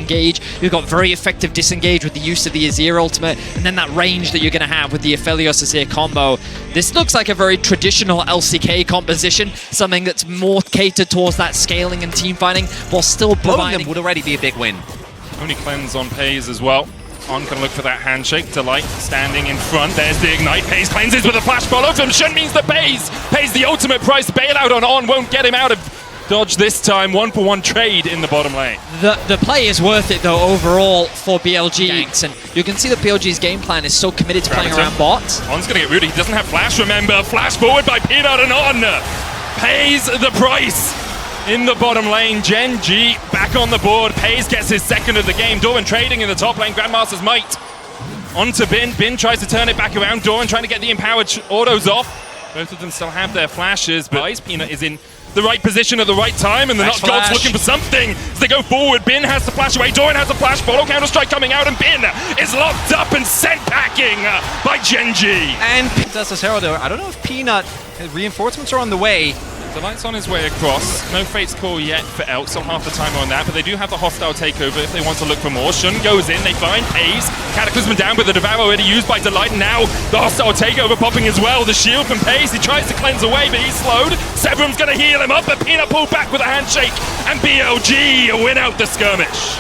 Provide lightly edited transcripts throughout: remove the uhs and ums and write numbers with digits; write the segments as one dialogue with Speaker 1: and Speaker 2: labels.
Speaker 1: disengage. You've got very effective disengage with the use of the Azir ultimate, and then that range that you're going to have with the Aphelios Azir combo. This looks like a very traditional LCK composition, something that's more catered towards that scaling and team fighting, while still providing...
Speaker 2: them would already be a big win.
Speaker 3: Only cleanse on Pays as well. On can look for that handshake. Delight standing in front. There's the ignite. Pays cleanses with a flash follow from Shun, means that Pays the ultimate price bailout on won't get him out of dodge this time. 1-for-1 trade in the bottom lane.
Speaker 1: The play is worth it though overall for BLG. Ganks, and you can see that BLG's game plan is so committed to playing around bots.
Speaker 3: On's gonna get rooted. He doesn't have flash, remember. Flash forward by Peanut and On pays the price. In the bottom lane, GENG back on the board. Pays gets his second of the game. Doran trading in the top lane. Grandmaster's Might onto Bin. Bin tries to turn it back around. Doran trying to get the empowered autos off. Both of them still have their flashes, but Peanut is in the right position at the right time, and the Nut Gods looking for something as they go forward. Bin has to flash away. Doran has a flash. Follow Counter-Strike coming out, and Bin is locked up and sent packing by GENG.
Speaker 2: And does this Herald. I don't know if Peanut reinforcements are on the way.
Speaker 3: Delight's on his way across. No Fate's Call yet for Elk, still half the time on that, but they do have the hostile takeover if they want to look for more. Shun goes in, they find Pays. Cataclysm down, but the Devour already used by Delight, and now the hostile takeover popping as well. The shield from Pays, he tries to cleanse away, but he's slowed. Severum's gonna heal him up, but Peanut pulled back with a handshake, and BLG win out the skirmish.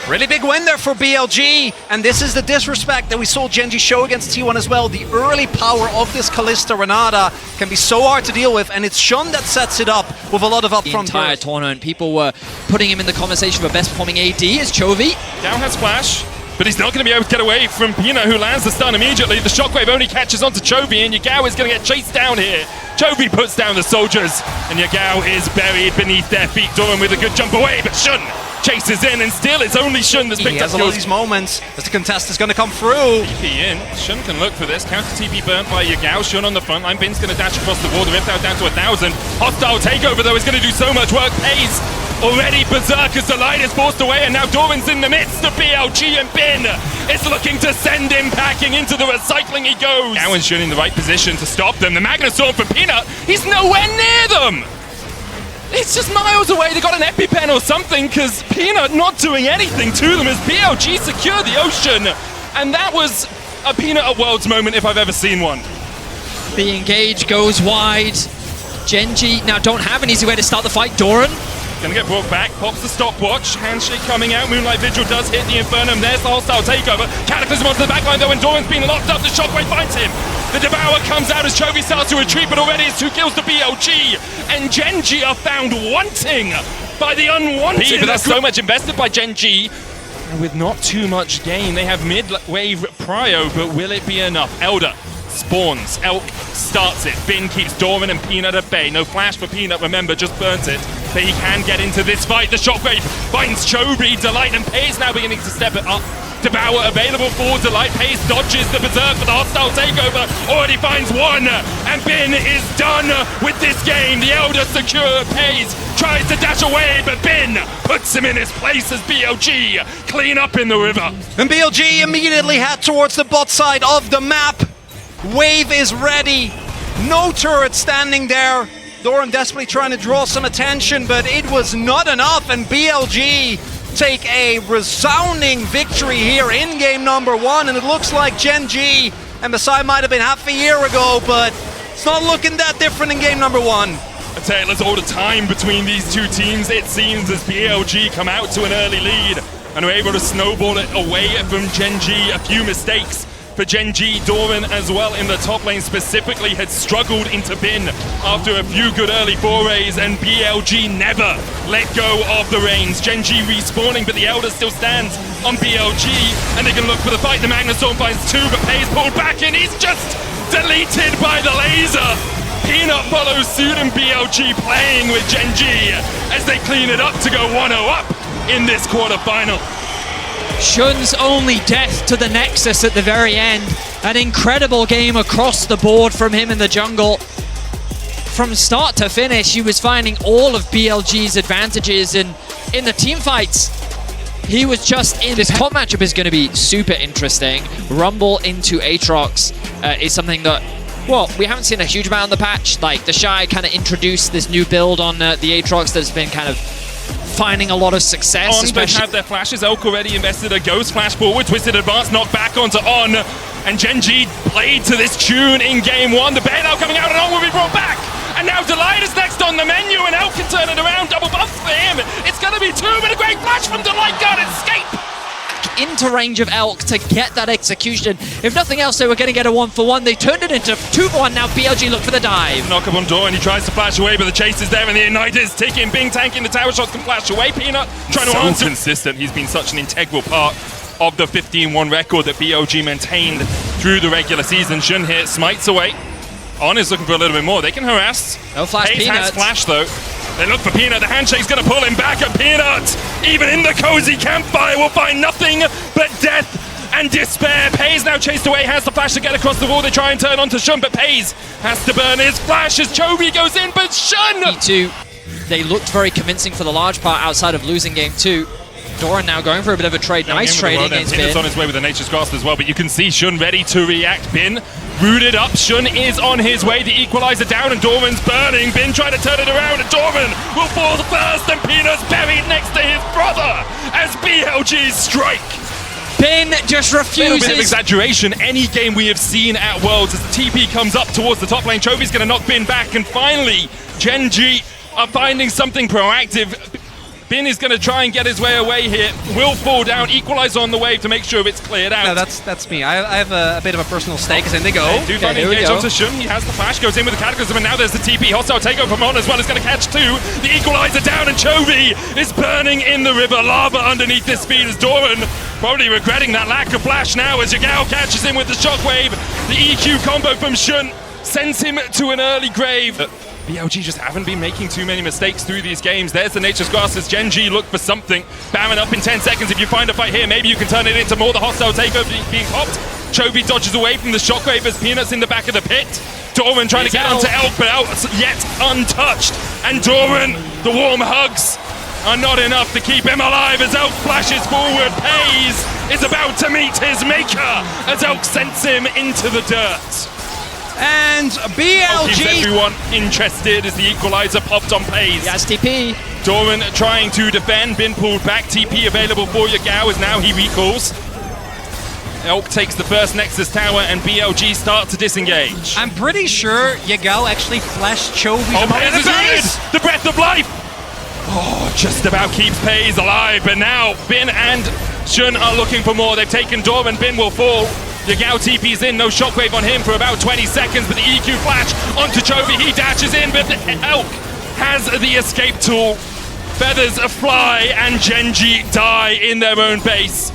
Speaker 2: Really big win there for BLG, and this is the disrespect that we saw GENG show against T1 as well. The early power of this Kalista Renata can be so hard to deal with, and it's Shun that sets it up with a lot of upfront.
Speaker 1: The entire tournament, people were putting him in the conversation for best performing AD as Chovy.
Speaker 3: Down has flash, but he's not going to be able to get away from Peanut, who lands the stun immediately. The shockwave only catches onto Chovy, and Yagao is going to get chased down here. Chovy puts down the soldiers, and Yagao is buried beneath their feet. Doran with a good jump away, but Shun chases in, and still it's only Shun that's picked up.
Speaker 2: He has a lot of these moments as the contest is going to come through.
Speaker 3: TP in. Shun can look for this. Counter TP burnt by Yagao. Shun on the front line. Bin's going to dash across the wall. The Rift out down to 1,000. Hostile takeover, though, is going to do so much work. Pays already berserk as the light is forced away, and now Doran's in the midst of BLG, and Bin is looking to send him packing. Into the recycling he goes. Now Shun in the right position to stop them. The Magnus Storm from Peanut, he's nowhere near them. It's just miles away. They got an EpiPen or something, because Peanut not doing anything to them as BLG secure the ocean. And that was a Peanut at Worlds moment if I've ever seen one.
Speaker 1: The engage goes wide. GENG now don't have an easy way to start the fight. Doran
Speaker 3: gonna get brought back, pops the stopwatch, handshake coming out, Moonlight Vigil does hit the Infernum, there's the hostile takeover, Cataclysm onto the backline though, and Doran's been locked up, the Shockwave finds him, the Devour comes out as Chovy starts to retreat, but already it's 2 kills to BLG, and GENG are found wanting by the unwanted. But that's so much invested by GENG, and with not too much gain, they have mid-wave prio, but will it be enough? Elder spawns, Elk starts it, Bin keeps Doran and Peanut at bay. No flash for Peanut, remember, just burnt it. But he can get into this fight. The Shockwave finds Chovy, Delight, and Pays now beginning to step it up. Devour available for Delight. Pays dodges the berserk for the hostile takeover. Already finds one, and Bin is done with this game. The Elder secure. Pays tries to dash away, but Bin puts him in his place as BLG clean up in the river.
Speaker 2: And BLG immediately head towards the bot side of the map. Wave is ready, no turret standing there. Doran desperately trying to draw some attention, but it was not enough, and BLG take a resounding victory here in game number 1, and it looks like GENG and Messiah might have been half a year ago, but it's not looking that different in game number 1.
Speaker 3: A tale as old a time between these two teams, it seems, as BLG come out to an early lead and are able to snowball it away from GENG. A few mistakes for GENG. Doran as well in the top lane specifically had struggled into Bin after a few good early forays, and BLG never let go of the reins. GENG respawning, but the Elder still stands on BLG, and they can look for the fight. The Magnus Storm finds 2, but Pays pulled back, and he's just deleted by the laser. Peanut follows suit, and BLG playing with GENG as they clean it up to go 1-0 up in this quarterfinal.
Speaker 1: Shun's only death to the Nexus at the very end. An incredible game across the board from him in the jungle. From start to finish, he was finding all of BLG's advantages, and in the team fights, he was just in. This top matchup is going to be super interesting. Rumble into Aatrox is something that, well, we haven't seen a huge amount on the patch. Like, the Shy kind of introduced this new build on the Aatrox that's been kind of finding a lot of success.
Speaker 3: On they have their flashes. Elk already invested a ghost flash forward, twisted advance, knocked back onto On. And GENG played to this tune in game 1. The bailout coming out and On will be brought back. And now Delight is next on the menu, and Elk can turn it around. Double buff for him. It's going to be 2, but a great flash from Delight. Got escape.
Speaker 1: Into range of Elk to get that execution. If nothing else, they were going to get a 1-for-1. They turned it into 2-for-1. Now BLG look for the dive.
Speaker 3: Knock up on Door, and he tries to flash away, but the chase is there, and the Ignite is ticking. Bing tanking the tower shots can flash away. Peanut trying to answer. Consistent. He's been such an integral part of the 15-1 record that BLG maintained through the regular season. Shun here smites away. On is looking for a little bit more. They can harass.
Speaker 1: No flash.
Speaker 3: Hayes
Speaker 1: Peanut
Speaker 3: has flash though. They look for Peanut. The handshake's going to pull him back at Peanut. Even in the cozy campfire will find nothing but death and despair. Pays now chased away, has the flash to get across the wall. They try and turn onto Shun, but Pays has to burn his flash as Chovy goes in, but Shun!
Speaker 1: E2, they looked very convincing for the large part outside of losing game 2. Doran now going for a bit of a trade. Nice trading against Bin.
Speaker 3: It's on his way with the Nature's Grasp as well, but you can see Shun ready to react. Bin rooted up. Shun is on his way. The equalizer down, and Dorman's burning. Bin trying to turn it around, and Dorman will fall first, and Peanut's buried next to his brother as BLG's strike.
Speaker 1: Bin just refuses.
Speaker 3: A little bit of exaggeration. Any game we have seen at Worlds, as the TP comes up towards the top lane, Chovy's going to knock Bin back, and finally, GENG are finding something proactive. Bin is going to try and get his way away here. Will fall down, equalize on the wave to make sure it's cleared out.
Speaker 2: No, that's me. I have a bit of a personal stake as in they go.
Speaker 3: They do find engage onto Shun. He has the flash, goes in with the Cataclysm, and now there's the TP. Hostile takeover from On as well. Is going to catch 2. The equalizer down, and Chovy is burning in the river. Lava underneath this speed as Doran probably regretting that lack of flash now as Yagao catches him with the shockwave. The EQ combo from Shun sends him to an early grave. BLG just haven't been making too many mistakes through these games. There's the Nature's Grasp as GENG look for something. Baron up in 10 seconds. If you find a fight here, maybe you can turn it into more. The hostile takeover being popped. Chovy dodges away from the shockwave as Peanut's in the back of the pit. Doran trying to get onto Elk, but Elk's yet untouched. And Doran, the warm hugs are not enough to keep him alive as Elk flashes forward. Pays is about to meet his maker as Elk sends him into the dirt.
Speaker 2: And BLG...
Speaker 3: Keeps everyone interested as the equalizer popped on Pays.
Speaker 1: Yes, TP.
Speaker 3: Doran trying to defend, been pulled back. TP available for Yagao as now he recalls. Elk takes the first Nexus tower and BLG start to disengage.
Speaker 2: I'm pretty sure Yagao actually flashed Chovy.
Speaker 3: Oh, Pays is rooted! The breath of life! Oh, just about keeps Pays alive, but now Bin and Shun are looking for more. They've taken Doran, Bin will fall. Yagao TP's in, no shockwave on him for about 20 seconds, but the EQ flash onto Chovy, he dashes in, but Elk has the escape tool. Feathers fly and GENG die in their own base.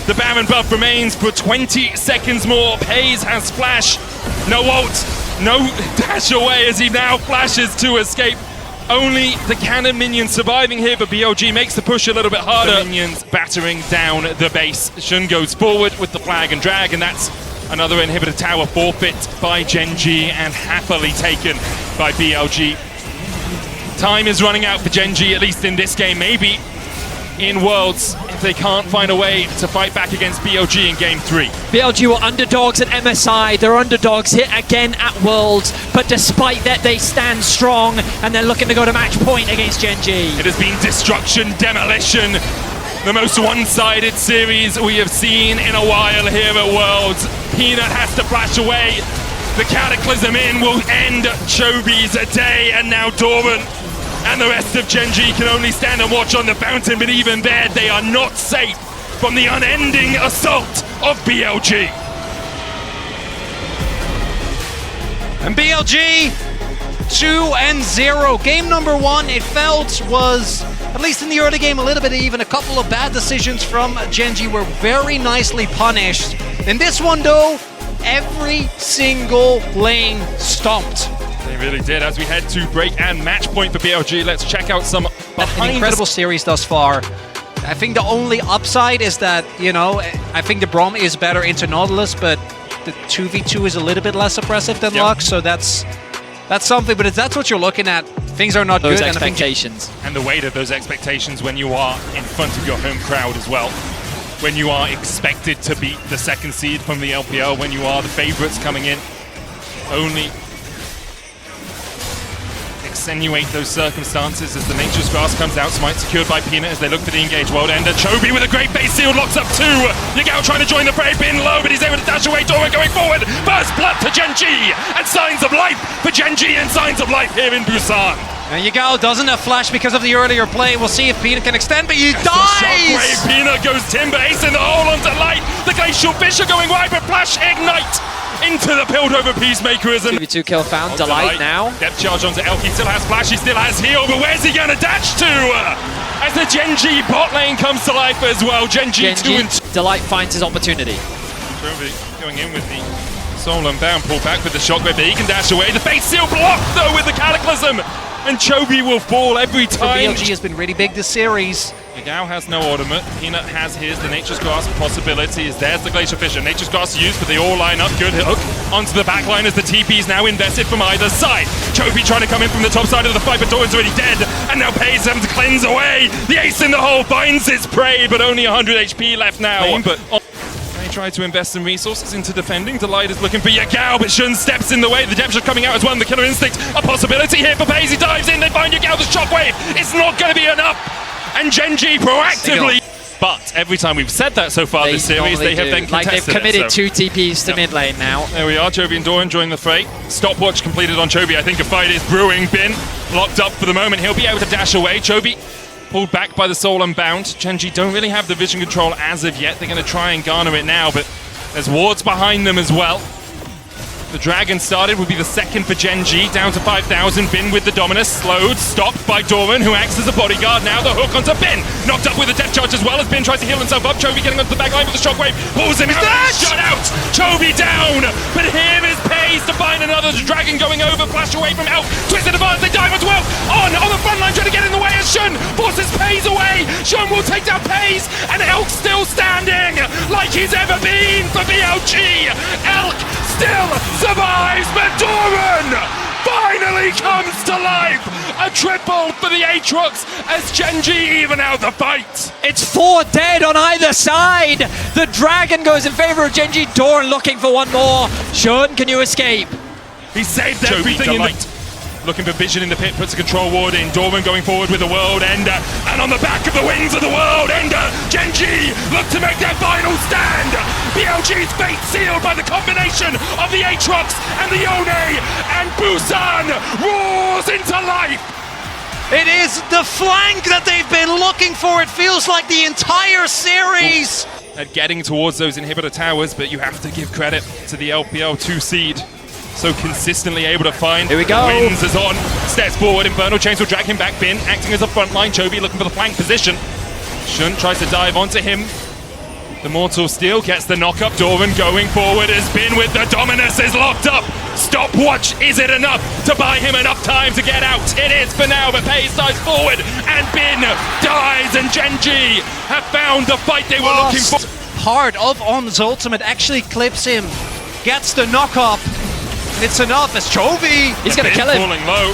Speaker 3: The Baron buff remains for 20 seconds more. Pays has flash, no ult, no dash away as he now flashes to escape. Only the cannon minions surviving here, but BLG makes the push a little bit harder. The minions battering down the base. Shun goes forward with the flag and drag, and that's another inhibitor tower forfeit by GENG and happily taken by BLG. Time is running out for GENG, at least in this game, maybe in Worlds, if they can't find a way to fight back against BLG in Game 3.
Speaker 1: BLG were underdogs at MSI, they're underdogs here again at Worlds, but despite that they stand strong and they're looking to go to match point against GENG.
Speaker 3: It has been destruction, demolition, the most one-sided series we have seen in a while here at Worlds. Peanut has to flash away, the Cataclysm in will end Chovy's day, and now Doran and the rest of GENG can only stand and watch on the fountain, but even there, they are not safe from the unending assault of BLG.
Speaker 2: And BLG, 2-0. Game number 1, it felt was, at least in the early game, a little bit even. A couple of bad decisions from GENG were very nicely punished. In this one, though, every single lane stomped.
Speaker 3: They really did. As we head to break and match point for BLG, let's check out some
Speaker 2: An incredible series thus far. I think the only upside is that, you know, I think the Braum is better into Nautilus, but the 2v2 is a little bit less oppressive than Lux, so that's something. But if that's what you're looking at, things are not
Speaker 1: those
Speaker 2: good.
Speaker 1: Expectations.
Speaker 3: And the weight of those expectations when you are in front of your home crowd as well. When you are expected to beat the second seed from the LPL, when you are the favorites coming in, only extenuate those circumstances as the Nature's Grasp comes out. Smite secured by Peanut as they look for the engage world ender. Chobi with a great base seal locks up 2. Yagao trying to join the fray, Bin low, but he's able to dash away. Doran going forward. First blood to GENG, and signs of life for GENG, and signs of life here in Busan.
Speaker 2: And Yagao doesn't have flash because of the earlier play. We'll see if Peanut can extend, but he dies!
Speaker 3: Shockwave, Peanut goes Timber, ace in the hole onto Light. The Glacial Fish are going wide, but Flash Ignite into the Piltover Peacemakerism.
Speaker 1: 2v2 kill found, Delight now.
Speaker 3: Depth charge onto Elk, he still has Flash, he still has heal, but where's he going to dash to? As the GENG bot lane comes to life as well. GENG 2 and 2.
Speaker 1: Delight finds his opportunity.
Speaker 3: Chobi going in with the Soul Unbound, pull back with the Shockwave, but he can dash away. The face seal blocked though with the Cataclysm, and Chobi will fall every time.
Speaker 2: BLG has been really big this series.
Speaker 3: Yagao has no ultimate, Peanut has his, the Nature's Grasp possibility is there's the Glacial Fissure. Nature's Grasp used, but they all line up, good hook onto the back line as the TP is now invested from either side. Chobi trying to come in from the top side of the fight, but Doran's already dead, and now pays them to cleanse away. The ace in the hole finds its prey, but only 100 HP left now. But they try to invest some resources into defending. Delight is looking for Yagao, but Shun steps in the way. The depth shot coming out as well. The Killer Instinct, a possibility here for Paze. He dives in, they find Yagao, the Shockwave. It's not going to be enough. And GENG proactively. But every time we've said that so far this series, they have then contested
Speaker 1: they've committed 2 TPs to mid lane now.
Speaker 3: There we are, Chobi and Doran join the fray. Stopwatch completed on Chobi. I think a fight is brewing. Bin locked up for the moment. He'll be able to dash away. Chobi pulled back by the Soul Unbound. GENG don't really have the vision control as of yet. They're going to try and garner it now, but there's wards behind them as well. The Dragon started, would be the second for GENG, down to 5,000. Bin with the Dominus, slowed, stopped by Doran, who acts as a bodyguard. Now the hook onto Bin, knocked up with a depth charge as well as Bin tries to heal himself up. Chobi getting onto the back line with the Shockwave, pulls him out, shut out! Chobi down, but here is Paze to find another. The Dragon going over, flash away from Elk, twisted advance, they dive onto Elk, on the front line trying to get in the way as Shun forces Paze away. Shun will take down Paze, and Elk still standing like he's ever been for BLG. Elk still survives, but Doran finally comes to life! A triple for the Aatrox as GENG even out the fight!
Speaker 1: It's 4 dead on either side! The Dragon goes in favor of GENG, Doran looking for one more. Shun, can you escape?
Speaker 3: He saved everything in the... Looking for vision in the pit, puts a control ward in. Doran going forward with the World Ender. And on the back of the wings of the World Ender, GENG look to make their final stand. BLG's fate sealed by the combination of the Aatrox and the Yone. And Busan roars into life.
Speaker 2: It is the flank that they've been looking for. It feels like the entire series.
Speaker 3: At getting towards those inhibitor towers, but you have to give credit to the LPL 2 seed. So consistently able to find.
Speaker 1: Here we go.
Speaker 3: Wins is on. Steps forward. Infernal Chains will drag him back. Bin acting as a front line. Chobi looking for the flank position. Shun tries to dive onto him. The Mortal Steel gets the knock up. Doran going forward as Bin with the Dominus is locked up. Stopwatch. Is it enough to buy him enough time to get out? It is for now, but Paze dives forward and Bin dies, and GENG have found the fight they were looking for.
Speaker 2: Part of On's ultimate actually clips him. Gets the knock up. It's enough as Chobi.
Speaker 1: He's going to kill him.
Speaker 3: Falling low.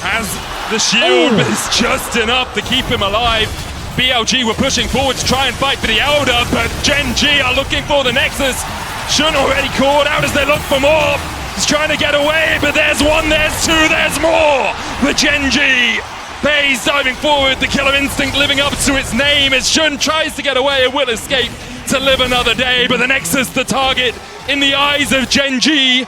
Speaker 3: Has the shield, but it's just enough to keep him alive. BLG were pushing forward to try and fight for the Elder, but GENG are looking for the Nexus. Shun already called out as they look for more. He's trying to get away, but there's one, there's two, there's more for GENG. Paze diving forward, the Killer Instinct living up to its name as Shun tries to get away and will escape to live another day, but the Nexus the target in the eyes of GENG,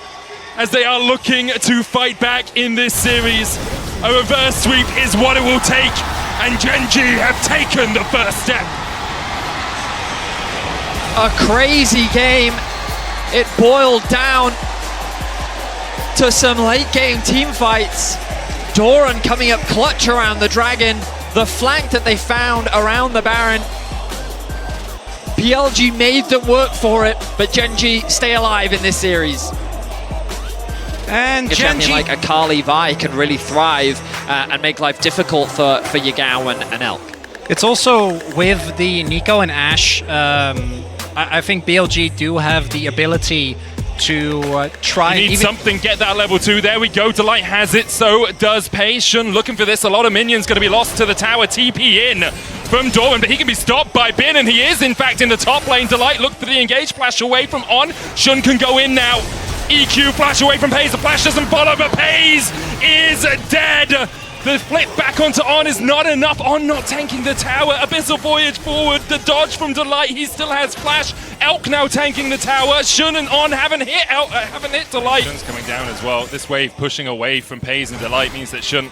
Speaker 3: as they are looking to fight back in this series. A reverse sweep is what it will take, and GENG have taken the first step.
Speaker 1: A crazy game. It boiled down to some late game team fights. Doran coming up clutch around the Dragon. The flank that they found around the Baron. BLG made them work for it, but GENG stay alive in this series.
Speaker 2: And
Speaker 1: a champion like Akali Vi can really thrive and make life difficult for Yagao and Elk.
Speaker 4: It's also with the Nico and Ashe, I think BLG do have the ability to try
Speaker 3: and even something, get that level 2. There we go, Delight has it, so does Paze. Shun looking for this, a lot of minions going to be lost to the tower. TP in from Doran, but he can be stopped by Bin, and he is in fact in the top lane. Delight look for the engage, flash away from On. Shun can go in now. EQ flash away from Paze. The flash doesn't follow, but Paze is dead. The flip back onto On is not enough. On not tanking the tower. Abyssal Voyage forward. The dodge from Delight. He still has flash. Elk now tanking the tower. Shun and On haven't hit Delight. Shun's coming down as well. This wave pushing away from Paze and Delight means that Shun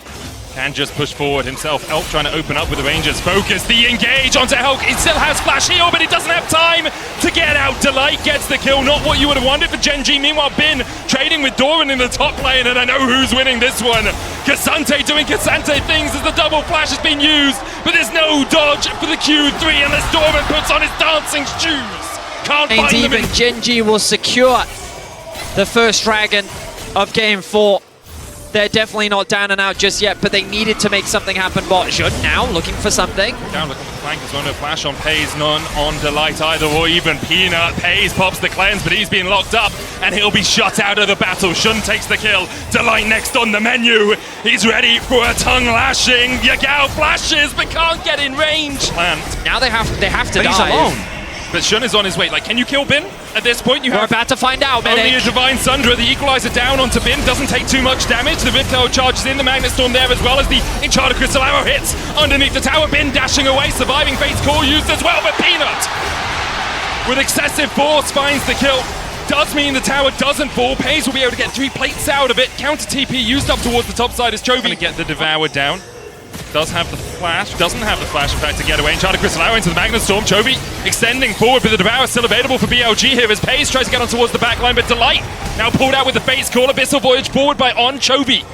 Speaker 3: can just push forward himself. Elk trying to open up with the Rangers. Focus, the engage onto Elk. He still has flash heal, but he doesn't have time to get out. Delight gets the kill. Not what you would have wanted for GENG. Meanwhile, Bin trading with Doran in the top lane, and I know who's winning this one. K'Sante doing K'Sante things as the double flash has been used, but there's no dodge for the Q3 unless Doran puts on his dancing shoes. Can't
Speaker 1: And
Speaker 3: find them.
Speaker 1: even GENG will secure the first dragon of game 4. They're definitely not down and out just yet, but they needed to make something happen. But Jun now looking for something.
Speaker 3: Down looking for the flank as well. No flash on Paze, none on Delight either, or even Peanut. Paze pops the cleanse, but he's being locked up, and he'll be shut out of the battle. Shun takes the kill. Delight next on the menu. He's ready for a tongue lashing. Yagao flashes, but can't get in range. Plant.
Speaker 1: Now they have to
Speaker 2: But he's
Speaker 1: dive.
Speaker 2: alone.
Speaker 3: But Shun is on his way. Like, can you kill Bin? At this point, you
Speaker 1: We're
Speaker 3: have
Speaker 1: about to find out,
Speaker 3: only a
Speaker 1: Medic.
Speaker 3: Divine Sundra. The Equalizer down onto Bin. Doesn't take too much damage. The Riptail charges in. The Magnet Storm there as well as the Enchanted Crystal Arrow hits underneath the tower. Bin dashing away. Surviving Fate's Core used as well. But Peanut, with excessive force, finds the kill. Does mean the tower doesn't fall. Paze will be able to get 3 plates out of it. Counter TP used up towards the top side as Chovy. Going to get the Devoured down. Does have the flash, doesn't have the flash in fact to get away. Enchanted Crystal Arrow into the Magnet Storm. Chovy extending forward, but the Devour still available for BLG here as Paze tries to get on towards the back line, but Delight now pulled out with the Fate's Call. Abyssal Voyage forward by On. Chovy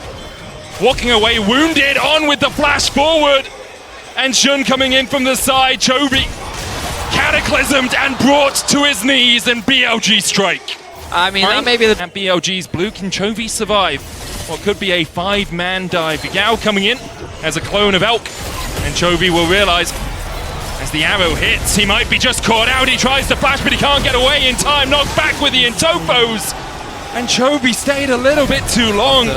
Speaker 3: walking away, wounded. On with the flash forward, and Shun coming in from the side. Chovy cataclysmed and brought to his knees, and BLG strike.
Speaker 1: I mean, that may be the...
Speaker 3: And BLG's blue. Can Chovy survive what could be a 5-man dive? Yagao coming in as a clone of Elk, and Chovy will realize as the arrow hits, he might be just caught out. He tries to flash, but he can't get away in time. Knocked back with the Intofos, and Chovy stayed a little bit too long.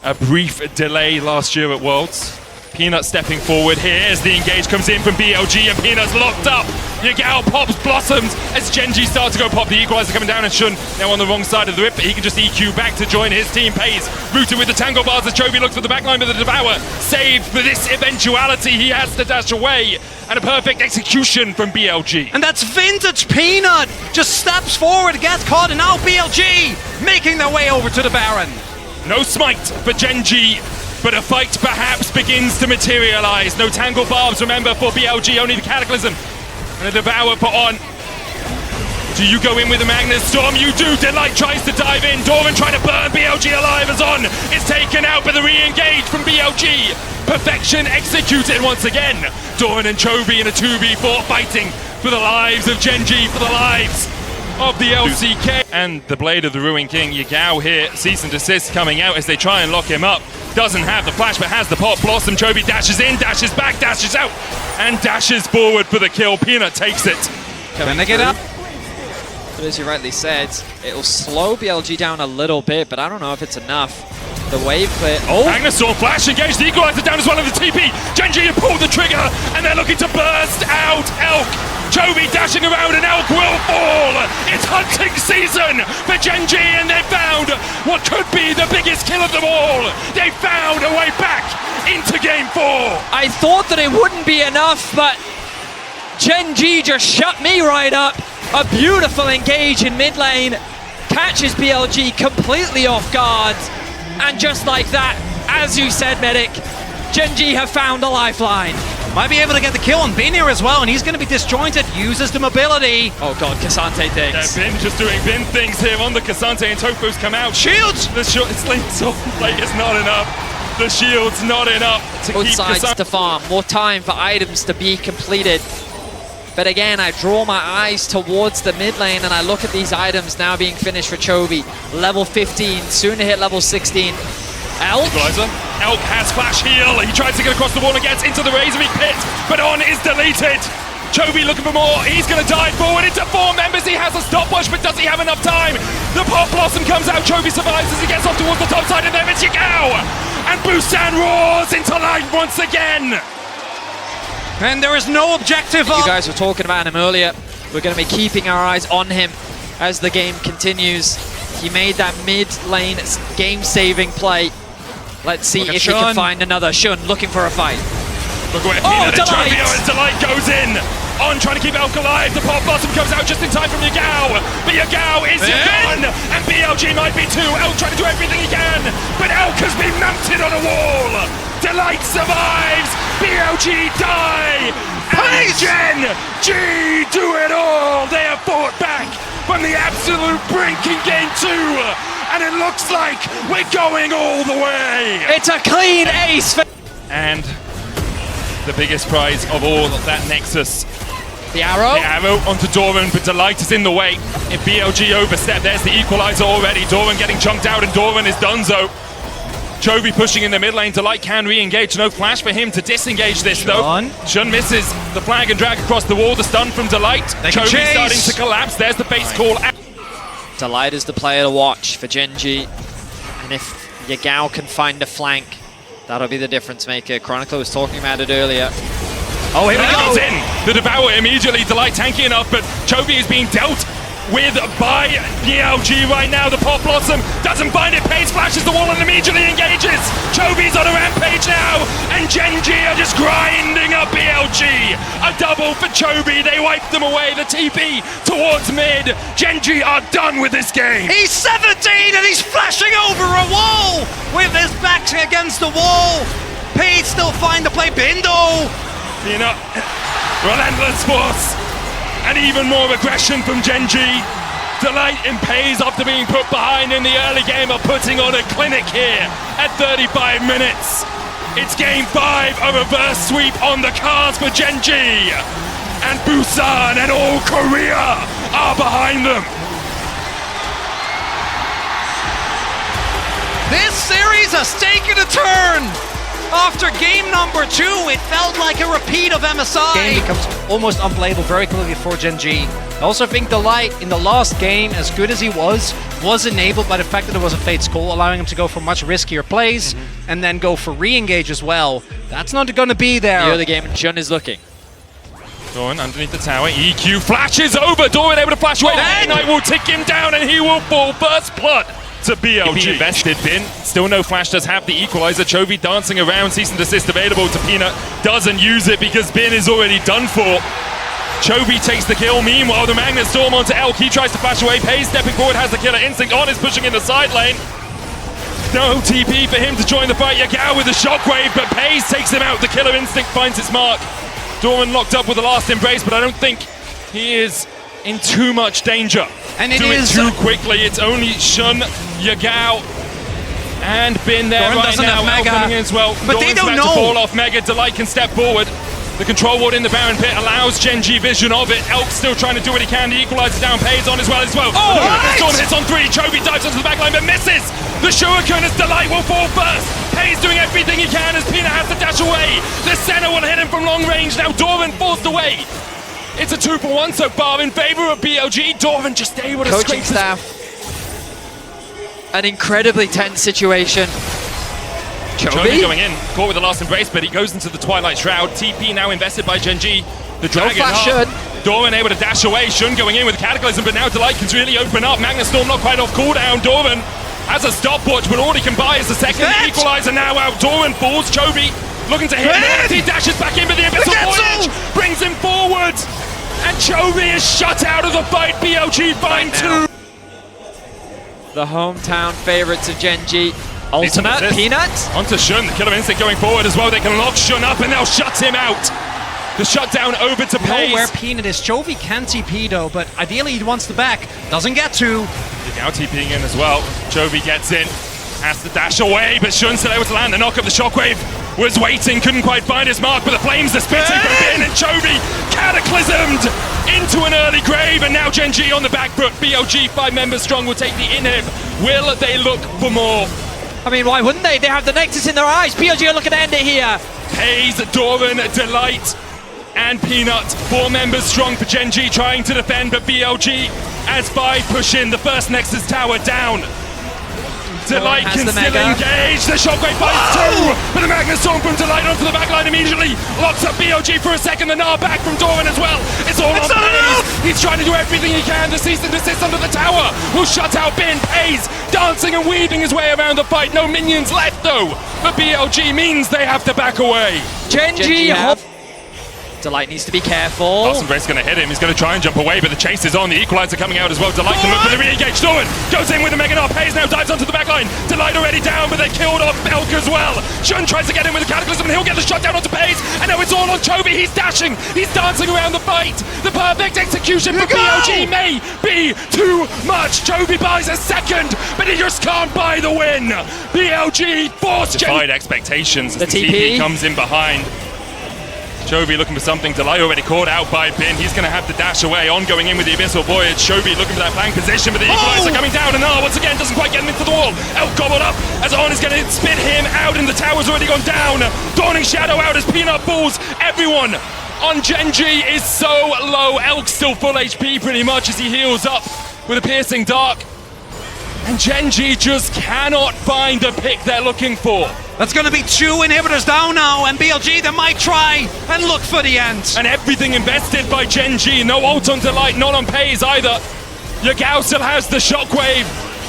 Speaker 3: A brief delay last year at Worlds. Peanut stepping forward here as the engage comes in from BLG, and Peanut's locked up. Yagao pops Blossoms as GENG starts to go pop. The Equalizer coming down, and Shun now on the wrong side of the rip, but he can just EQ back to join his team. Paze rooted with the Tangle Bars as Chovy looks for the backline, but the Devour saved for this eventuality. He has to dash away, and a perfect execution from BLG.
Speaker 2: And that's vintage Peanut. Just steps forward, gets caught, and now BLG making their way over to the Baron.
Speaker 3: No smite for GENG, but a fight perhaps begins to materialize. No Tangle Barbs, remember, for BLG, only the Cataclysm. And a Devour for On. Do you go in with the Magnet Storm? You do. Delight tries to dive in. Doran trying to burn BLG alive as On is taken out, but the re-engage from BLG. Perfection executed once again. Doran and Chovy in a 2v4 fighting for the lives of GENG, for the lives of the LCK. And the Blade of the Ruined King, Yagao here, cease and desist coming out as they try and lock him up. Doesn't have the flash, but has the pop. Blossom, Chovy dashes in, dashes back, dashes out, and dashes forward for the kill. Peanut takes it.
Speaker 2: Can they get up?
Speaker 1: But as you rightly said, it'll slow BLG down a little bit, but I don't know if it's enough. The wave clear. Oh!
Speaker 3: Magnusaur flash engaged, the Equalizer down as well in the TP. GENG have pulled the trigger, and they're looking to burst out Elk. Chovy dashing around, and Elk will fall. It's hunting season for GENG, and they found what could be the biggest kill of them all. They found a way back into game 4.
Speaker 1: I thought that it wouldn't be enough, but GENG just shut me right up. A beautiful engage in mid lane. Catches BLG completely off guard. And just like that, as you said, Medic, GENG have found a lifeline.
Speaker 2: Might be able to get the kill on Bin here as well, and he's going to be disjointed. Uses the mobility.
Speaker 1: Oh god, K'Sante things.
Speaker 3: Yeah, Bin just doing Bin things here on the K'Sante, and Tofos come out.
Speaker 2: Shields!
Speaker 3: The short plate is not enough. The shield's not enough to
Speaker 1: Both
Speaker 3: keep
Speaker 1: sides
Speaker 3: K'Sante.
Speaker 1: to farm, more time for items to be completed. But again, I draw my eyes towards the mid lane and I look at these items now being finished for Chovy. Level 15, soon to hit level 16. Elk?
Speaker 3: Equalizer. Elk has flash heal. He tries to get across the wall and gets into the Razorbeak pit, but On is deleted. Chovy looking for more. He's going to dive forward into 4 members. He has a stopwatch, but does he have enough time? The Pop Blossom comes out. Chovy survives as he gets off towards the top side, and there it's Yagao. And Busan roars into life once again.
Speaker 2: And there is no objective
Speaker 1: You
Speaker 2: up.
Speaker 1: guys were talking about him earlier. We're going to be keeping our eyes on him as the game continues. He made that mid-lane game-saving play. Let's see if he can find another. Shun looking for a fight.
Speaker 3: Look where Peanut and Tropio and Delight goes in. On trying to keep Elk alive. The pop bottom comes out just in time from Yagao. But Yagao is gone. And BLG might be too. Elk trying to do everything he can. But Elk has been mounted on a wall. Delight survives. BLG die. And GENG do it all. They have fought back from the absolute brink in game 2. And it looks like we're going all the way.
Speaker 1: It's a clean ace for...
Speaker 3: And the biggest prize of all, that Nexus.
Speaker 1: The arrow?
Speaker 3: The arrow onto Doran, but Delight is in the way. If BLG overstep, there's the equalizer already. Doran getting chunked out and Doran is donezo. Chovy pushing in the mid lane. Delight can re-engage. No flash for him to disengage this though. Shun misses the flag and drag across the wall. The stun from Delight. Chovy starting to collapse. There's the base call.
Speaker 1: Delight is the player to watch for GENG. And if Yagao can find a flank, that'll be the difference maker. Chronicler was talking about it earlier.
Speaker 3: Oh, here we go! In. The Devour immediately, Delight tanky enough, but Chovy is being dealt with by BLG right now. The Pop Blossom doesn't find it, Pace flashes the wall and immediately engages. Chovy's on a rampage now, and GENG are just grinding up BLG. A double for Chovy, they wipe them away. The TP towards mid. GENG are done with this game.
Speaker 2: He's 17 and he's flashing over a wall with his back against the wall. Pace still find the play. Bindo.
Speaker 3: Peanut, relentless force, and even more aggression from GENG. Delight and Pays, after being put behind in the early game, are putting on a clinic here at 35 minutes. It's game 5, a reverse sweep on the cards for GENG. And Busan and all Korea are behind them.
Speaker 2: This series has taken a turn. After game number 2, it felt like a repeat of MSI.
Speaker 4: Game becomes almost unplayable very quickly for GENG. I also think Delight, in the last game, as good as he was enabled by the fact that there was a Fate's Call, allowing him to go for much riskier plays, and then go for re-engage as well. That's not going to be there.
Speaker 1: The other game, Shun is looking.
Speaker 3: Doran underneath the tower, EQ flashes over, Doran able to flash away, Knight will tick him down and he will fall first blood to BLG. Invested Bin, still no flash, does have the equalizer. Chovy dancing around, cease and desist available to Peanut, doesn't use it because Bin is already done for. Chovy takes the kill, meanwhile the Magnet Storm onto Elk, he tries to flash away, Pays stepping forward, has the killer instinct on, is pushing in the side lane. No TP for him to join the fight, Yagao with the shockwave, but Pays takes him out, the killer instinct finds its mark. Doran locked up with the last embrace, but I don't think he is in too much danger.
Speaker 2: And it
Speaker 3: do
Speaker 2: is
Speaker 3: it too quickly. It's only Shun, Yagao, and Bin there
Speaker 2: Doran
Speaker 3: right
Speaker 2: doesn't
Speaker 3: now.
Speaker 2: have Mega,
Speaker 3: coming in as well.
Speaker 2: but
Speaker 3: Doran's
Speaker 2: they don't
Speaker 3: about
Speaker 2: know.
Speaker 3: to fall off Mega. Delight can step forward. The control ward in the Baron Pit allows GENG vision of it. Elk still trying to do what he can. The equalizer down, Pays on as well.
Speaker 2: Oh, right.
Speaker 3: Storm hits on 3. Chovy dives onto the backline but misses. The Shuriken as Delight will fall first. Pays doing everything he can as Peanut has to dash away. The center will hit him from long range. Now Doran forced away. It's a 2-for-1 so far in favor of BLG. Doran just able to
Speaker 1: Coaching
Speaker 3: scrape
Speaker 1: staff. An incredibly tense situation.
Speaker 3: Chovy going in, caught with the last embrace, but he goes into the Twilight Shroud. TP now invested by GENG. The Dragon up. Doran able to dash away. Shun going in with Cataclysm, but now Delight can really open up. Magnet Storm not quite off cooldown. Doran has a stopwatch, but all he can buy is the second equalizer now out. Doran falls. Chovy looking to hit him. He dashes back in, but the Abyssal Voyage brings him forward. And Chovy is shut out of the fight. BLG find 2.
Speaker 1: The hometown favorites of GENG. Ultimate, Peanut.
Speaker 3: Onto Shun, the killer instinct going forward as well. They can lock Shun up and they'll shut him out. The shutdown over to Pays.
Speaker 4: Know where Peanut is. Chovy can TP though, but ideally he wants the back. Doesn't get to.
Speaker 3: Now TPing in as well. Chovy gets in, has to dash away, but Shun still able to land. The knock of the shockwave was waiting, couldn't quite find his mark, but the flames are spitting from Bin, and Chovy cataclysmed into an early grave, and now GENG on the back foot. BLG 5 members strong will take the inhib. Will they look for more?
Speaker 1: I mean, why wouldn't they? They have the Nexus in their eyes. BLG are looking to end it here.
Speaker 3: Pays, Doran, Delight, and Peanut. 4 members strong for GENG trying to defend, but BLG as 5 push in. The first Nexus tower down. Delight can still engage. The shockwave finds 2, but the Magnet Storm from Delight onto the backline immediately locks up BLG for a second. The Gnar back from Doran as well. It's all on Pays. He's trying to do everything he can. The cease and desist under the tower will shut out Bin. Pays dancing and weaving his way around the fight. No minions left though. But BLG means they have to back away.
Speaker 1: GENG Delight needs to be careful.
Speaker 3: Awesome Grace going to hit him. He's going to try and jump away, but the chase is on. The equalizer coming out as well. Delight can look for the re-engage. Dorn goes in with the Mega Knock. Hayes now dives onto the back line. Delight already down, but they killed off Belk as well. Shun tries to get in with the Cataclysm, and he'll get the shot down onto Pays. And now it's all on Chovy. He's dashing. He's dancing around the fight. The perfect execution for BLG may be too much. Chovy buys a second, but he just can't buy the win. BLG forced defied expectations as the TP comes in behind. Chovy looking for something. Delay already caught out by Bin. He's going to have to dash away. On going in with the Abyssal Voyage. Chovy looking for that flank position, but the equalizer coming down. And once again doesn't quite get him into the wall. Elk gobbled up as On is going to spit him out, and the tower's already gone down. Dawning Shadow out as Peanut balls everyone on GENG is so low. Elk's still full HP pretty much as he heals up with a piercing dark. And GENG just cannot find the pick they're looking for.
Speaker 2: That's going to be 2 inhibitors down now, and BLG, they might try and look for the end.
Speaker 3: And everything invested by GENG. No ult on Delight, not on Pays either. Yagao still has the shockwave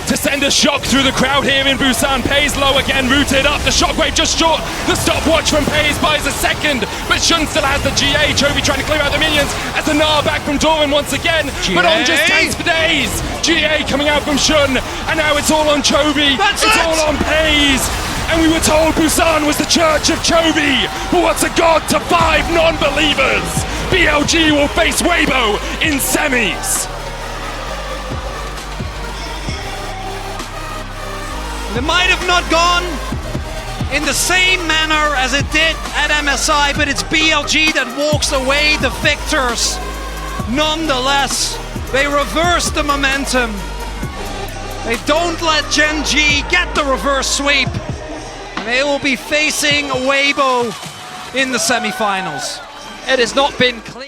Speaker 3: to send a shock through the crowd here in Busan. Pays low again, rooted up. The shockwave just short. The stopwatch from Pays buys a second, but Shun still has the GA. Chovy trying to clear out the minions as the Gnar back from Doran once again.
Speaker 2: GA.
Speaker 3: But On just tanks for days. GA coming out from Shun, and now it's all on Chovy. It's all on Pays. And we were told Busan was the church of Chovy, but what's a god to 5 non-believers? BLG will face Weibo in semis.
Speaker 2: It might have not gone in the same manner as it did at MSI, but it's BLG that walks away the victors. Nonetheless, they reverse the momentum. They don't let GENG get the reverse sweep. They will be facing Weibo in the semifinals.
Speaker 1: It has not been clean.